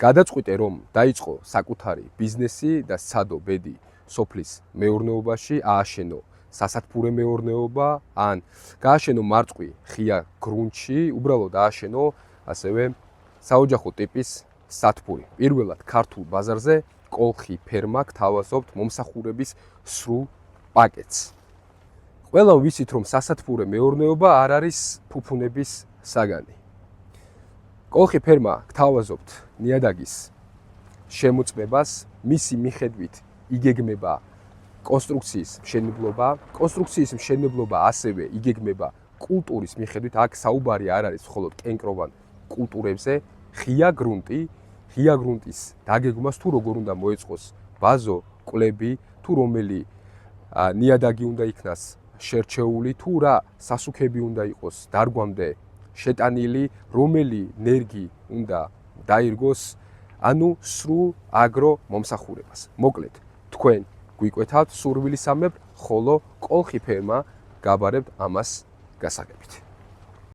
გადაწყვიტე, რომ დაიწყო საკუთარი ბიზნესი და სცადო ბედი სოფლის მეურნეობაში, ააშენო სასათბურე მეურნეობა, ან გააშენო მარწყვი ღია გრუნტში, უბრალოდ ააშენო ასევე საოჯახო ტიპის სათბური. პირველად ქართულ ბაზარზე კოლხი ფერმა გთავაზობთ მომსახურების სრულ პაკეტს. ყველა ვიცით, რომ სასათბურე მეურნეობა არ არის ფუფუნების საგანი. კოლხი ფერმა გთავაზობთ ნიადაგის შემოწმებას, მისი მიხედვით იგეგმება კონსტრუქციის მშენებლობა. კონსტრუქციის მშენებლობა ასევე იგეგმება კულტურის მიხედვით. აქ საუბარი არ არის მხოლოდ კენკროვან კულტურებზე. ღია გრუნტი, ღია გრუნტის დაგეგმას თუ როგორ უნდა მოეწყოს ბაზო, კვლები, თუ რომელი ნიადაგი უნდა იქნას შერჩეული, თუ რა სასუქები უნდა იყოს დარგვამდე შეტანილი, რომელი ნერგი უნდა დაირგოს, ანუ სრულ აგრო მომსახურებას. მოკლედ, თქვენ გვიკვეთავთ სურვილისამებრ, ხოლო კოლხი ფერმა გაბარებთ ამას გასაგებით.